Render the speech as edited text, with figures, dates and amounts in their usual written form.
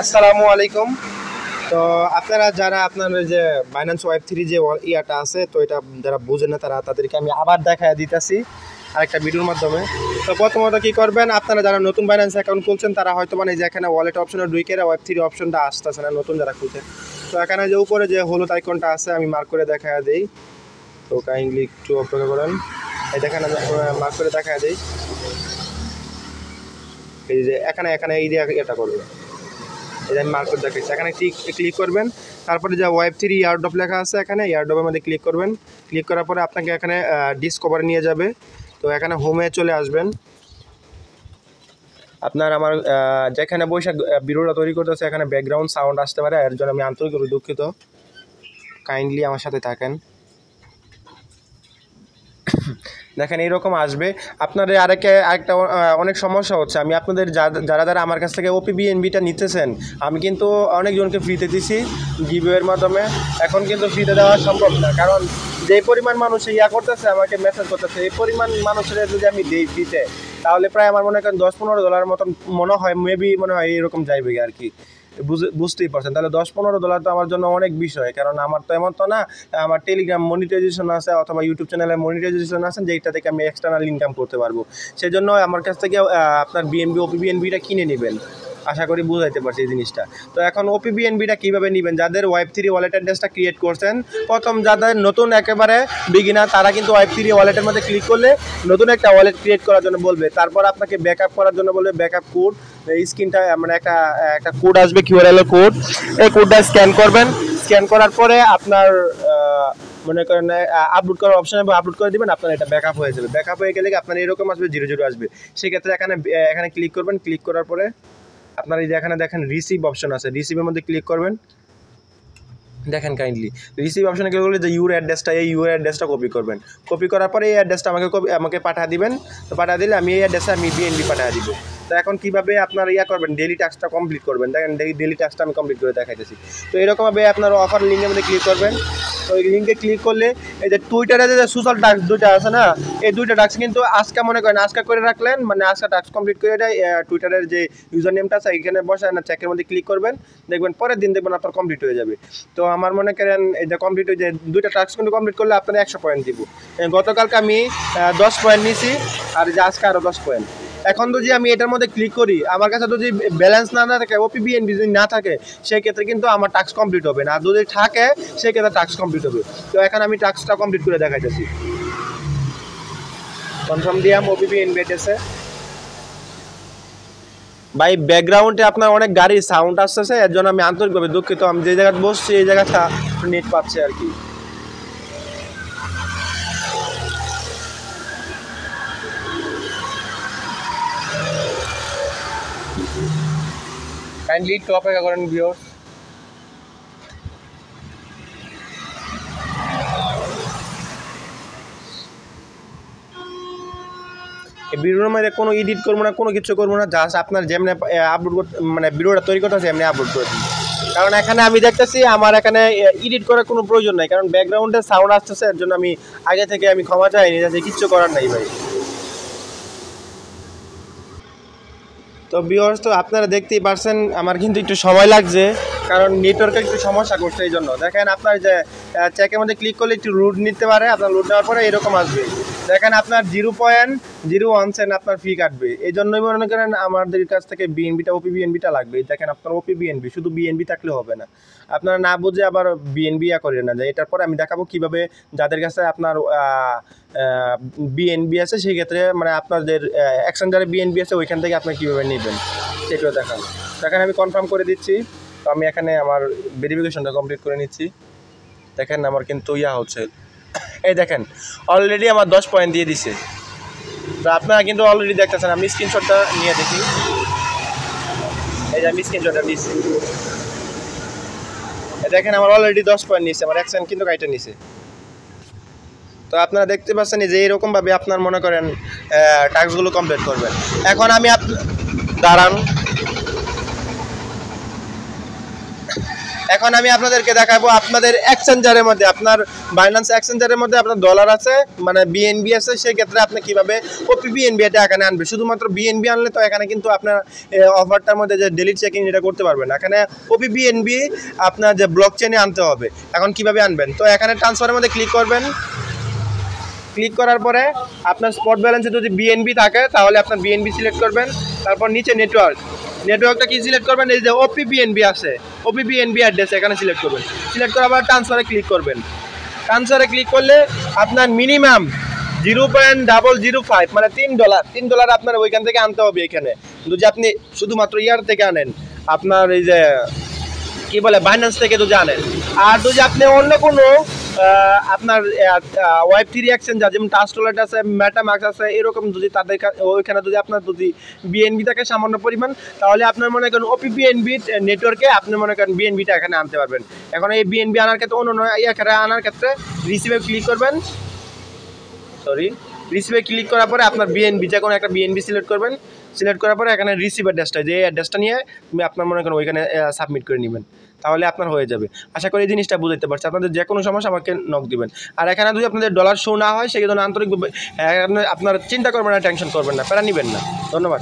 আসসালামু আলাইকুম। তো আপনারা যারা আপনার যে বাইন্যান্স ওয়েব থ্রি যে ইয়াটা আছে, তো এটা যারা বুঝেন না তাদেরকে আমি আবার দেখায় দিতেছি আরেকটা ভিডিওর মাধ্যমে। তো প্রথমত কী করবেন, আপনারা যারা নতুন বাইন্যান্স অ্যাকাউন্ট খুলছেন তারা হয়তো মানে যে এখানে ওয়ালেট অপশনে ঢুকে ওয়েব থ্রি অপশনটা আসতেছে না, নতুন যারা খুলছেন। তো এখানে যে উপরে যে হলুদ আইকনটা আছে আমি মার্ক করে দেখায় দিই, তো কাইন্ডলি একটু অপেক্ষা করেন। এই দেখেন আমি মার্ক করে দেখায় দিই, এই যে এখানে এখানে এই দিয়ে এটা করবে, এই যে আমি মার্ক করে দেখাচ্ছি। এখানে ক্লিক করবেন, তারপরে যে ওয়েব থ্রি ইয়ারড্রপ লেখা আছে এখানে ইয়ারড্রপের মধ্যে ক্লিক করবেন। ক্লিক করার পরে আপনাকে এখানে ডিসকভারে নিয়ে যাবে। তো এখানে হোমে চলে আসবেন। আপনার আমার যেখানে বৈশাখ ভিডিওটা তৈরি করতেছে এখানে ব্যাকগ্রাউন্ড সাউন্ড আসতে পারে, এর জন্য আমি আন্তরিকভাবে দুঃখিত, কাইন্ডলি আমার সাথে থাকেন। দেখেন এইরকম আসবে। আপনাদের আরেকটা অনেক সমস্যা হচ্ছে, আমি আপনাদের যারা যারা আমার কাছ থেকে ওপিবিএনবিটা নিতেছেন, আমি কিন্তু অনেকজনকে ফ্রিতে দিছি গিভওয়ের মাধ্যমে। এখন কিন্তু ফ্রিতে দেওয়া সম্ভব না, কারণ যে পরিমাণ মানুষ ইয়া করতেছে আমাকে মেসেজ করতেছে, এই পরিমাণ মানুষের যদি আমি দিই ফ্রিতে, তাহলে প্রায় আমার মনে করেন $10-15 মতন মনে হয়, মেবি মনে হয় এইরকম যাইবে আর কি। বুঝতেই পারছেন, তাহলে $10-15 তো আমার জন্য অনেক বিষয়, কারণ আমার তো এমন তো না আমার টেলিগ্রাম মনিটাইজেশন আছে অথবা ইউটিউব চ্যানেলে মনিটাইজেশন আছে যেটা থেকে আমি এক্সটার্নাল ইনকাম করতে পারবো। সেজন্য আমার কাছ থেকে আপনার ওপিবিএনবিটা কিনে নেবেন। আশা করি বুঝাইতে পারছি এই জিনিসটা। তো এখন ওপিবিএনবিটা কীভাবে নেবেন, যাদের ওয়েব থ্রি ওয়ালেট অ্যাড্রেসটা ক্রিয়েট করছেন, প্রথম যাদের নতুন একেবারে বিগিনার তারা কিন্তু ওয়েব থ্রি ওয়ালেটের মধ্যে ক্লিক করলে নতুন একটা ওয়ালেট ক্রিয়েট করার জন্য বলবে, তারপর আপনাকে ব্যাকআপ করার জন্য বলবে ব্যাকআপ কোড। এই স্ক্রিনটা মানে একটা কোড আসবে, কিউআরএল কোড, এই কোডটা স্ক্যান করবেন। স্ক্যান করার পরে আপনার মনে করেন আপলোড করার অপশানে আপলোড করে দেবেন, আপনার এটা ব্যাকআপ হয়ে যাবে। ব্যাকআপ হয়ে গেলে আপনার এরকম আসবে 00 আসবে। সেক্ষেত্রে এখানে ক্লিক করবেন। ক্লিক করার পরে আপনার এই যে এখানে দেখেন রিসিভ অপশন আছে, রিসিভের মধ্যে ক্লিক করবেন। দেখেন কাইন্ডলি রিসিভ অপশনে ক্লিক করলে যে ইউর অ্যাড্রেসটা, এই ইউর অ্যাড্রেসটা কপি করবেন। কপি করার পরে এই অ্যাড্রেসটা আমাকে পাঠিয়ে দিবেন। তো পাঠিয়ে দিলে আমি এই অ্যাড্রেসে আমি বিএনবি পাঠিয়ে দিব। তো এখন কীভাবে আপনার করবেন, ডেলি টাস্কটা কমপ্লিট করবেন, দেখেন ডেলি টাস্কটা আমি কমপ্লিট করে দেখাইতেছি। তো এরকমভাবে আপনার অফার লিঙ্কের মধ্যে ক্লিক করবেন। তো এই লিঙ্কে ক্লিক করলে এই যে টুইটারে যে সোশ্যাল টাস্ক দুইটা আছে না, এই দুইটা টাস্ক কিন্তু আজকে মনে করেন আজকে করে রাখলেন, মানে আজকে টাস্ক কমপ্লিট করে দেয়। টুইটারের যে ইউজার নেমটা আছে এখানে বসে না চেকের মধ্যে ক্লিক করবেন, দেখবেন পরের দিন দেখবেন আপনার কমপ্লিট হয়ে যাবে। তো আমার মনে করেন এই যে কমপ্লিট হয়ে যায়, দুইটা টাস্ক কিন্তু কমপ্লিট করলে আপনার 100 পয়েন্ট দিব। গতকালকে আমি 10 পয়েন্ট নিয়েছি, আর যে আজকে আরও 10 পয়েন্ট। এখন যদি আমি এটার মধ্যে ক্লিক করি, আমার কাছে যদি ব্যালেন্স না থাকে, ওপিবিএনবি যদি না থাকে, সেক্ষেত্রে কিন্তু আমার টাস্ক কমপ্লিট হবে না। আর যদি থাকে সেক্ষেত্রে টাস্ক কমপ্লিট হবে। তো এখন আমি টাস্কটা কমপ্লিট করে দেখাইতেছি। কনফার্ম দিয়াম ওপিবিএনবি এসে। ভাই ব্যাকগ্রাউন্ডে আপনার অনেক গাড়ির সাউন্ড আসতেছে, এর জন্য আমি আন্তরিকভাবে দুঃখিত। আমি যে জায়গায় বসছি এই জায়গাটা নেট পাচ্ছে আর কি। কাইন্ডলি একটু অপেক্ষা করেন ভিউয়ার্স। এই ভিডিওর মধ্যে কোনো এডিট করবো না, কোনো কিছু করবো না, জাস্ট আপনার যেমনি আপলোড করতে মানে ভিডিওটা তৈরি করতে আছে এমনি আপলোড করে দিই। কারণ এখানে আমি দেখতেছি আমার এখানে এডিট করার কোনো প্রয়োজন নাই, কারণ ব্যাকগ্রাউন্ডে সাউন্ড আসতেছে, এর জন্য আমি আগে থেকে আমি ক্ষমা চাইনি, যে কিচ্ছু করার নাই ভাই। তো ভিউয়ার্স, তো আপনারা দেখতেই পারছেন আমার কিন্তু একটু সময় লাগছে, কারণ নেটওয়ার্কের একটু সমস্যা করছে। এই জন্য দেখেন আপনার যে চেকের মধ্যে ক্লিক করলে একটু লোড নিতে পারে, আপনার লোড নেওয়ার পরে এরকম আসবে। দেখেন আপনার 0.01 সেন্ট আপনার ফি কাটবে। এই জন্যই মনে করেন আমাদের কাছ থেকে ওপিবিএনবিটা লাগবে। দেখেন আপনার ওপিবিএনবি, শুধু বিএনবি থাকলে হবে না, আপনারা না বুঝে আবার বিএনবি করেন না। এটার পরে আমি দেখাবো কীভাবে যাদের কাছে আপনার বিএনবি আছে সেই ক্ষেত্রে মানে আপনাদের এক্সচেঞ্জারে বিএনবি আছে ওইখান থেকে আপনি কীভাবে নেবেন সেটাও দেখাবো। দেখেন আমি কনফার্ম করে দিচ্ছি। তো আমি এখানে আমার ভেরিফিকেশনটা কমপ্লিট করে নিচ্ছি। দেখেন আমার কিন্তু হচ্ছে, এই দেখেন অলরেডি আমার 10 পয়েন্ট দিয়ে দিছে। তো আপনারা কিন্তু অলরেডি দেখতেছেন, আমি স্ক্রিনশটটা নিয়ে দেখি। এই যে আমি স্ক্রিনশটটা দিচ্ছি, দেখেন আমার অলরেডি 10 পয়েন্ট নিচ্ছে, আমার এক্সচেঞ্জ কিন্তু কাইটা নিছে। তো আপনারা দেখতে পাচ্ছেন যে এরকমভাবে আপনার মনে করেন টাস্কগুলো কমপ্লিট করবেন। এখন আমি দাঁড়ান, এখন আমি আপনাদেরকে দেখাবো আপনাদের এক্সচেঞ্জারের মধ্যে, আপনার বাইন্যান্স এক্সচেঞ্জারের মধ্যে আপনার ডলার আছে, মানে বিএনবি আছে, সেই ক্ষেত্রে আপনি কিভাবে ওপি বিএনবি এটা এখানে আনবে। শুধুমাত্র বিএনবি আনলে তো এখানে কিন্তু আপনার অফারটার মধ্যে যে ডিলিট চেকিং এটা করতে পারবেন না। এখানে ওপি বিএনবি আপনার যে ব্লক চেনে আনতে হবে। এখন কিভাবে আনবেন, তো এখানে ট্রান্সফারের মধ্যে ক্লিক করবেন। ক্লিক করার পরে আপনার স্পট ব্যালেন্সে যদি বিএনবি থাকে তাহলে আপনার বিএনবি সিলেক্ট করবেন। তারপর নিচে নেটওয়ার্কটা কি সিলেক্ট করবেন, এই যে ওপি বিএনবি আছে, ওপি বিএনবি অ্যাড্রেস এখানে সিলেক্ট করবেন। সিলেক্ট করার পর ট্রান্সফারে ক্লিক করবেন। ট্রান্সফারে ক্লিক করলে আপনার মিনিমাম 0.005 মানে $3 আপনার ওইখান থেকে আনতে হবে। এখানে যদি আপনি শুধুমাত্র ইয়ার থেকে আনেন, আপনার এই যে কি বলে বাইন্যান্স থেকে যদি আনেন, আর যদি আপনি অন্য কোনো আপনার ওয়েব3 এক্সচেঞ্জার যেমন ট্রাস্টওয়ালেট আছে, মেটামাস্ক আছে, এরকম যদি তাদের ওইখানে যদি আপনার যদি বিএনবি থাকে সামান্য পরিমাণ, তাহলে আপনার মনে করেন ওপি বিএনবি নেটওয়ার্কে আপনি মনে করেন বিএনবিটা এখানে আনতে পারবেন। এখন এই বিএনবি আনার ক্ষেত্রে অন্য এখানে আনার ক্ষেত্রে রিসিভে ক্লিক করবেন। রিসিভে ক্লিক করার পরে আপনার বিএনবি যে কোনো একটা বিএনবি সিলেক্ট করবেন। সিলেক্ট করার পরে এখানে রিসিভ অ্যাড্রেসটা, যে অ্যাড্রেসটা নিয়ে তুমি আপনার মনে করেন ওইখানে সাবমিট করে নেবেন, তাহলে আপনার হয়ে যাবে। আশা করি এই জিনিসটা বুঝতে পারছি। আপনাদের যে কোনো সমস্যা আমাকে নক দিবেন। আর এখানে যদি আপনাদের ডলার শো না হয়, সেই জন্য আন্তরিকভাবে আপনার চিন্তা করবেন না, টেনশন করবেন না, প্যারা নেবেন না। ধন্যবাদ।